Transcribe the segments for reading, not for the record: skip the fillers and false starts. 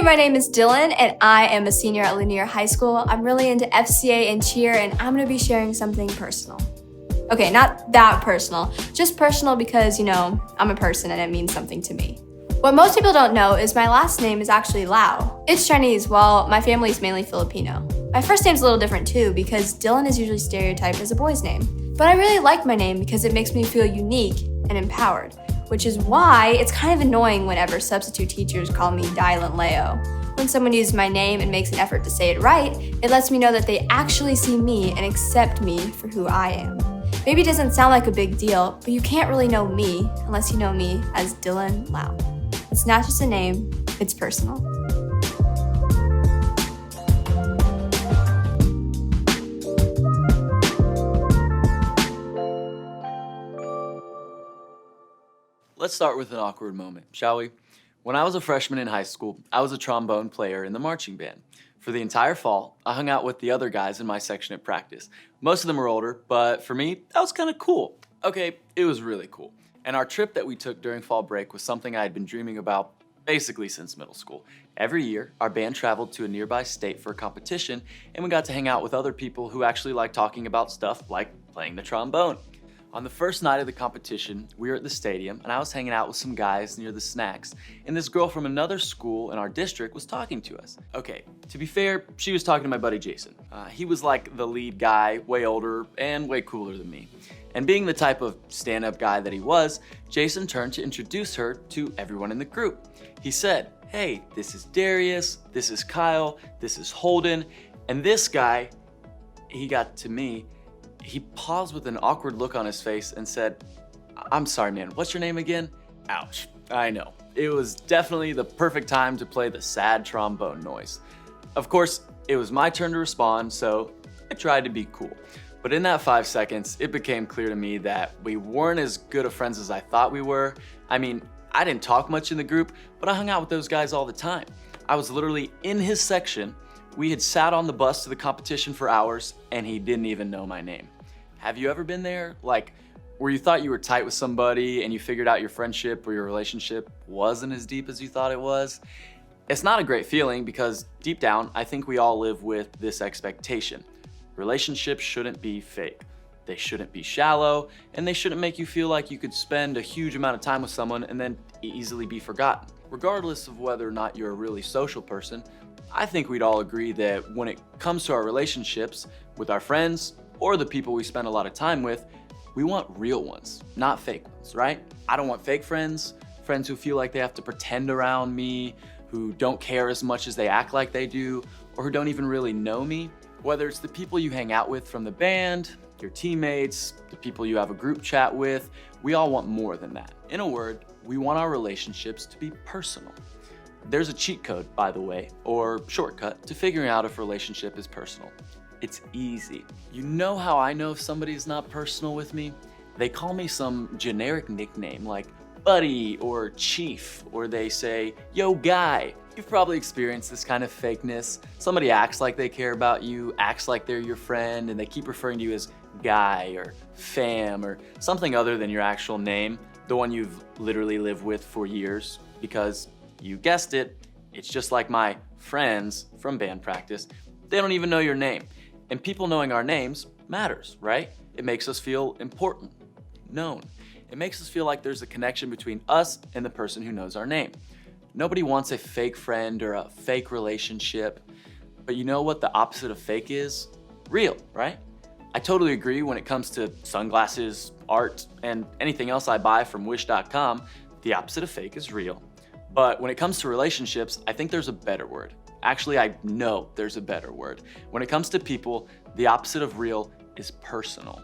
my name is Dylan, and I am a senior at Lanier High School. I'm really into FCA and cheer, and I'm going to be sharing something personal. Okay, not that personal, just personal because, I'm a person and it means something to me. What most people don't know is my last name is actually Lau. It's Chinese, while my family is mainly Filipino. My first name's a little different too, because Dylan is usually stereotyped as a boy's name. But I really like my name because it makes me feel unique and empowered, which is why it's kind of annoying whenever substitute teachers call me Dylan Leo. When someone uses my name and makes an effort to say it right, it lets me know that they actually see me and accept me for who I am. Maybe it doesn't sound like a big deal, but you can't really know me unless you know me as Dylan Lau. It's not just a name, it's personal. Let's start with an awkward moment, shall we? When I was a freshman in high school, I was a trombone player in the marching band. For the entire fall, I hung out with the other guys in my section at practice. Most of them were older, but for me, that was kind of cool. Okay, it was really cool. And our trip that we took during fall break was something I had been dreaming about basically since middle school. Every year, our band traveled to a nearby state for a competition, and we got to hang out with other people who actually like talking about stuff like playing the trombone. On the first night of the competition, we were at the stadium, and I was hanging out with some guys near the snacks, and this girl from another school in our district was talking to us. Okay, to be fair, she was talking to my buddy Jason. He was like the lead guy, way older and way cooler than me. And being the type of stand-up guy that he was, Jason turned to introduce her to everyone in the group. He said, "Hey, this is Darius, this is Kyle, this is Holden," and this guy, he got to me. He paused with an awkward look on his face and said, "I'm sorry, man, what's your name again?" Ouch, I know. It was definitely the perfect time to play the sad trombone noise. Of course, it was my turn to respond, so I tried to be cool. But in that 5 seconds, it became clear to me that we weren't as good of friends as I thought we were. I mean, I didn't talk much in the group, but I hung out with those guys all the time. I was literally in his section. We had sat on the bus to the competition for hours, and he didn't even know my name. Have you ever been there? Like, where you thought you were tight with somebody and you figured out your friendship or your relationship wasn't as deep as you thought it was? It's not a great feeling because deep down, I think we all live with this expectation. Relationships shouldn't be fake. They shouldn't be shallow, and they shouldn't make you feel like you could spend a huge amount of time with someone and then easily be forgotten. Regardless of whether or not you're a really social person, I think we'd all agree that when it comes to our relationships with our friends or the people we spend a lot of time with, we want real ones, not fake ones, right? I don't want fake friends, friends who feel like they have to pretend around me, who don't care as much as they act like they do, or who don't even really know me. Whether it's the people you hang out with from the band, your teammates, the people you have a group chat with, we all want more than that. In a word, we want our relationships to be personal. There's a cheat code, by the way, or shortcut to figuring out if a relationship is personal. It's easy. You know how I know if somebody's not personal with me? They call me some generic nickname like Buddy or Chief, or they say, "Yo, guy." You've probably experienced this kind of fakeness. Somebody acts like they care about you, acts like they're your friend, and they keep referring to you as guy or fam or something other than your actual name, the one you've literally lived with for years, because you guessed it, it's just like my friends from band practice. They don't even know your name. And people knowing our names matters, right? It makes us feel important, known. It makes us feel like there's a connection between us and the person who knows our name. Nobody wants a fake friend or a fake relationship, but you know what the opposite of fake is? Real, right? I totally agree when it comes to sunglasses, art, and anything else I buy from wish.com, the opposite of fake is real. But when it comes to relationships, I think there's a better word. Actually, I know there's a better word. When it comes to people, the opposite of real is personal.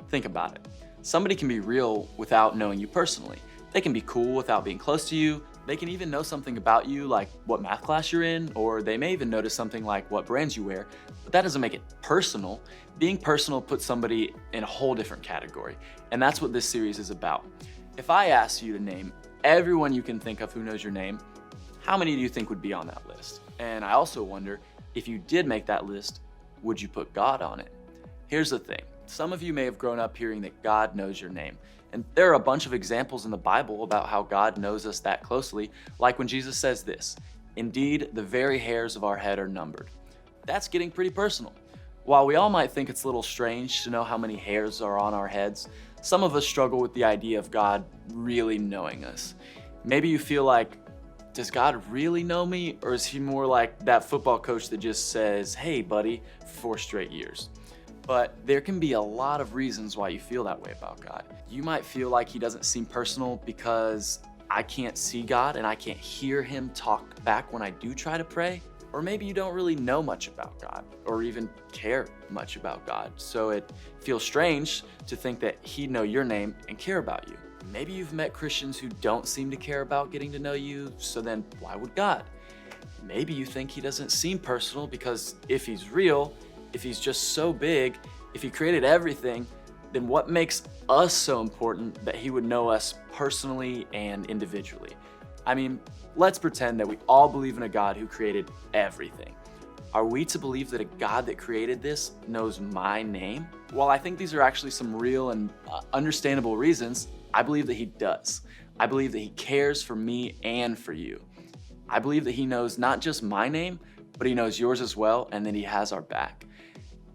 Think about it. Somebody can be real without knowing you personally. They can be cool without being close to you. They can even know something about you, like what math class you're in, or they may even notice something like what brands you wear, but that doesn't make it personal. Being personal puts somebody in a whole different category, and that's what this series is about. If I asked you to name everyone you can think of who knows your name, how many do you think would be on that list? And I also wonder, if you did make that list, would you put God on it? Here's the thing. Some of you may have grown up hearing that God knows your name. And there are a bunch of examples in the Bible about how God knows us that closely, like when Jesus says this, Indeed, the very hairs of our head are numbered. That's getting pretty personal. While we all might think it's a little strange to know how many hairs are on our heads, some of us struggle with the idea of God really knowing us. Maybe you feel like, does God really know me? Or is he more like that football coach that just says, hey buddy, for 4 straight years? But there can be a lot of reasons why you feel that way about God. You might feel like he doesn't seem personal because I can't see God and I can't hear him talk back when I do try to pray. Or maybe you don't really know much about God or even care much about God. So it feels strange to think that he'd know your name and care about you. Maybe you've met Christians who don't seem to care about getting to know you, so then why would God? Maybe you think he doesn't seem personal because if he's real, if he's just so big, if he created everything, then what makes us so important that he would know us personally and individually? I mean, let's pretend that we all believe in a God who created everything. Are we to believe that a God that created this knows my name? While I think these are actually some real and understandable reasons, I believe that he does. I believe that he cares for me and for you. I believe that he knows not just my name, but he knows yours as well, and that he has our back.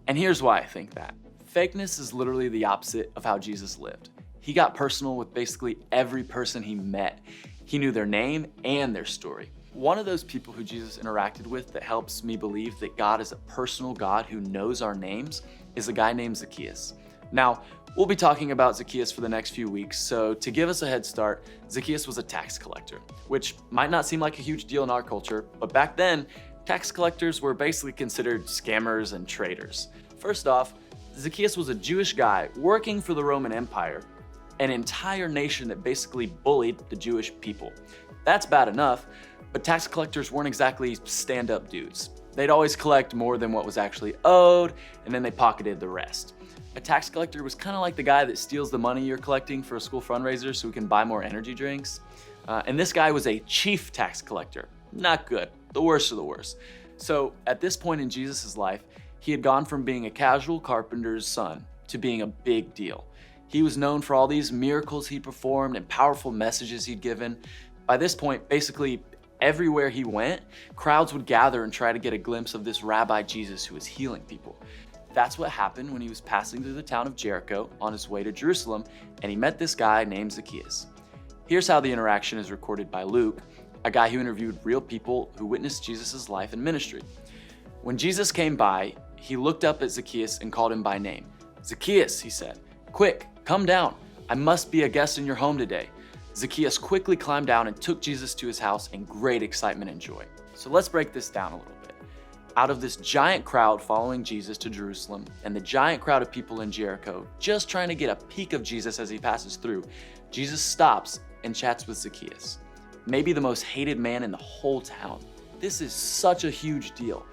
And here's why I think that. Fakeness is literally the opposite of how Jesus lived. He got personal with basically every person he met. He knew their name and their story. One of those people who Jesus interacted with that helps me believe that God is a personal God who knows our names is a guy named Zacchaeus. Now, we'll be talking about Zacchaeus for the next few weeks, so to give us a head start, Zacchaeus was a tax collector, which might not seem like a huge deal in our culture, but back then, tax collectors were basically considered scammers and traitors. First off, Zacchaeus was a Jewish guy working for the Roman Empire, an entire nation that basically bullied the Jewish people. That's bad enough, but tax collectors weren't exactly stand-up dudes. They'd always collect more than what was actually owed, and then they pocketed the rest. A tax collector was kind of like the guy that steals the money you're collecting for a school fundraiser so we can buy more energy drinks. And this guy was a chief tax collector. Not good, the worst of the worst. So at this point in Jesus' life, he had gone from being a casual carpenter's son to being a big deal. He was known for all these miracles he performed and powerful messages he'd given. By this point, basically everywhere he went, crowds would gather and try to get a glimpse of this Rabbi Jesus who was healing people. That's what happened when he was passing through the town of Jericho on his way to Jerusalem, and he met this guy named Zacchaeus. Here's how the interaction is recorded by Luke, a guy who interviewed real people who witnessed Jesus' life and ministry. When Jesus came by, he looked up at Zacchaeus and called him by name. "Zacchaeus," he said, "quick, come down. I must be a guest in your home today." Zacchaeus quickly climbed down and took Jesus to his house in great excitement and joy. So let's break this down a little bit. Out of this giant crowd following Jesus to Jerusalem and the giant crowd of people in Jericho just trying to get a peek of Jesus as he passes through, Jesus stops and chats with Zacchaeus, maybe the most hated man in the whole town. This is such a huge deal.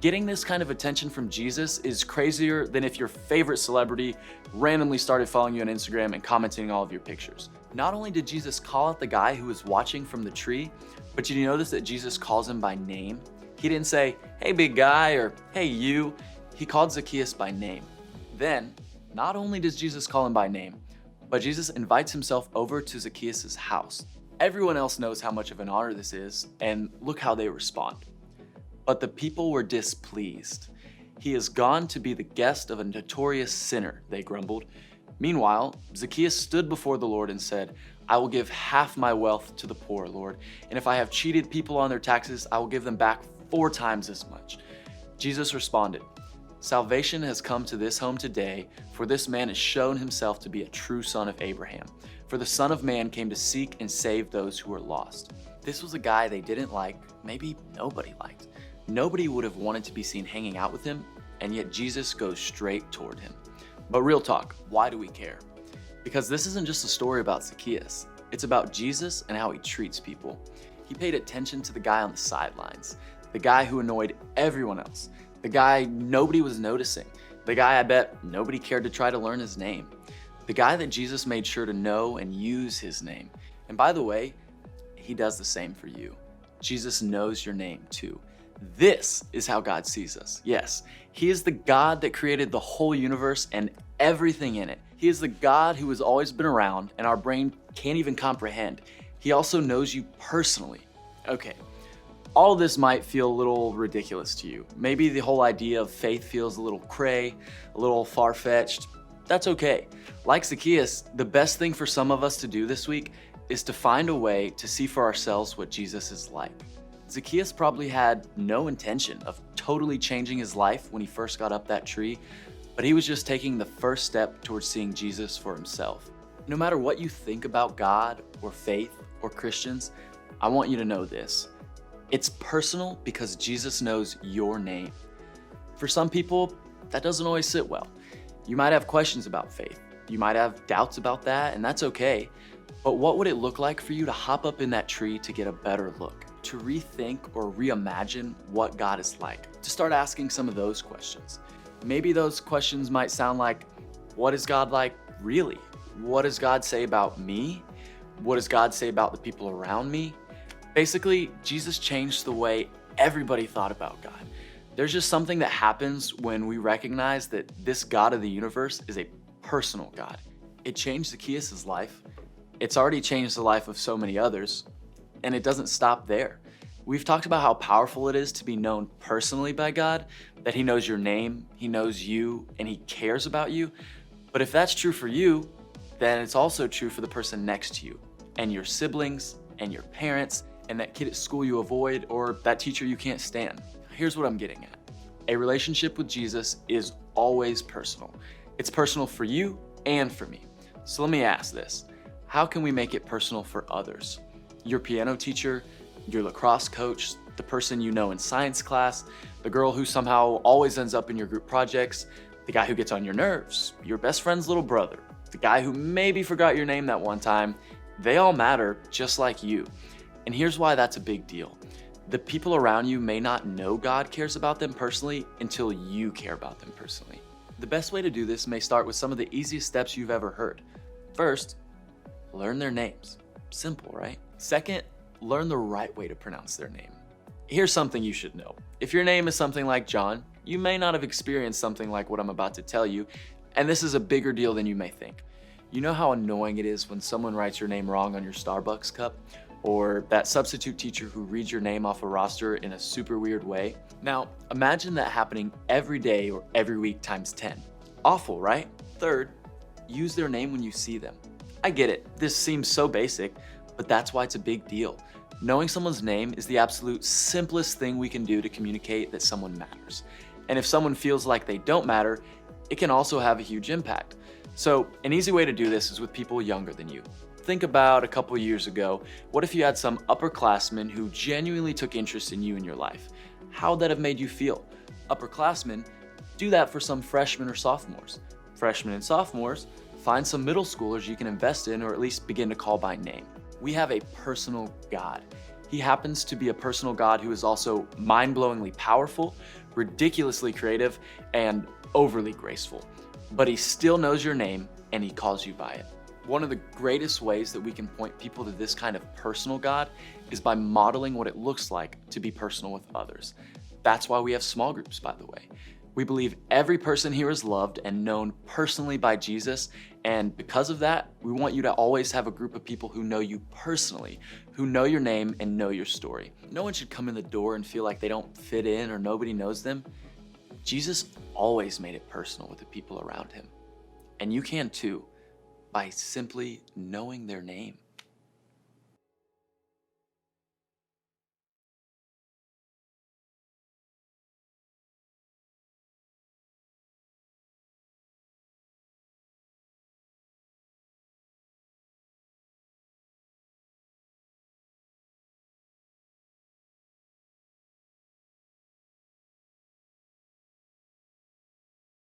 Getting this kind of attention from Jesus is crazier than if your favorite celebrity randomly started following you on Instagram and commenting all of your pictures. Not only did Jesus call out the guy who was watching from the tree, but did you notice that Jesus calls him by name? He didn't say, "Hey big guy," or "Hey you." He called Zacchaeus by name. Then, not only does Jesus call him by name, but Jesus invites himself over to Zacchaeus' house. Everyone else knows how much of an honor this is, and look how they respond. But the people were displeased. "He has gone to be the guest of a notorious sinner," they grumbled. Meanwhile, Zacchaeus stood before the Lord and said, "I will give half my wealth to the poor, Lord, and if I have cheated people on their taxes, I will give them back 4 times as much." Jesus responded, "Salvation has come to this home today, for this man has shown himself to be a true son of Abraham. For the Son of Man came to seek and save those who were lost." This was a guy they didn't like, maybe nobody liked. Nobody would have wanted to be seen hanging out with him, and yet Jesus goes straight toward him. But real talk, why do we care? Because this isn't just a story about Zacchaeus. It's about Jesus and how he treats people. He paid attention to the guy on the sidelines, the guy who annoyed everyone else, the guy nobody was noticing, the guy I bet nobody cared to try to learn his name, the guy that Jesus made sure to know and use his name. And by the way, he does the same for you. Jesus knows your name too. This is how God sees us. Yes, he is the God that created the whole universe and everything in it. He is the God who has always been around and our brain can't even comprehend. He also knows you personally. Okay, All of this might feel a little ridiculous to you. Maybe the whole idea of faith feels a little cray, a little far-fetched. That's okay. Like Zacchaeus, the best thing for some of us to do this week is to find a way to see for ourselves what Jesus is like. Zacchaeus probably had no intention of totally changing his life when he first got up that tree, but he was just taking the first step towards seeing Jesus for himself. No matter what you think about God or faith or Christians, I want you to know this. It's personal because Jesus knows your name. For some people, that doesn't always sit well. You might have questions about faith. You might have doubts about that, and that's okay. But what would it look like for you to hop up in that tree to get a better look, to rethink or reimagine what God is like, to start asking some of those questions? Maybe those questions might sound like, what is God like really? What does God say about me? What does God say about the people around me? Basically, Jesus changed the way everybody thought about God. There's just something that happens when we recognize that this God of the universe is a personal God. It changed Zacchaeus' life. It's already changed the life of so many others, and it doesn't stop there. We've talked about how powerful it is to be known personally by God, that He knows your name, He knows you, and He cares about you. But if that's true for you, then it's also true for the person next to you, and your siblings, and your parents, and that kid at school you avoid, or that teacher you can't stand. Here's what I'm getting at. A relationship with Jesus is always personal. It's personal for you and for me. So let me ask this. How can we make it personal for others? Your piano teacher, your lacrosse coach, the person you know in science class, the girl who somehow always ends up in your group projects, the guy who gets on your nerves, your best friend's little brother, the guy who maybe forgot your name that one time. They all matter just like you. And here's why that's a big deal. The people around you may not know God cares about them personally until you care about them personally. The best way to do this may start with some of the easiest steps you've ever heard. First, learn their names. Simple, right? Second, learn the right way to pronounce their name. Here's something you should know. If your name is something like John, you may not have experienced something like what I'm about to tell you, and this is a bigger deal than you may think. You know how annoying it is when someone writes your name wrong on your Starbucks cup? Or that substitute teacher who reads your name off a roster in a super weird way? Now, imagine that happening every day or every week times 10. Awful, right? Third, use their name when you see them. I get it, this seems so basic, but that's why it's a big deal. Knowing someone's name is the absolute simplest thing we can do to communicate that someone matters. And if someone feels like they don't matter, it can also have a huge impact. So an easy way to do this is with people younger than you. Think about a couple years ago. What if you had some upperclassmen who genuinely took interest in you and your life? How would that have made you feel? Upperclassmen, do that for some freshmen or sophomores. Freshmen and sophomores, find some middle schoolers you can invest in or at least begin to call by name. We have a personal God. He happens to be a personal God who is also mind-blowingly powerful, ridiculously creative, and overly graceful. But He still knows your name and He calls you by it. One of the greatest ways that we can point people to this kind of personal God is by modeling what it looks like to be personal with others. That's why we have small groups, by the way. We believe every person here is loved and known personally by Jesus, and because of that, we want you to always have a group of people who know you personally, who know your name and know your story. No one should come in the door and feel like they don't fit in or nobody knows them. Jesus always made it personal with the people around Him. And you can too, by simply knowing their name.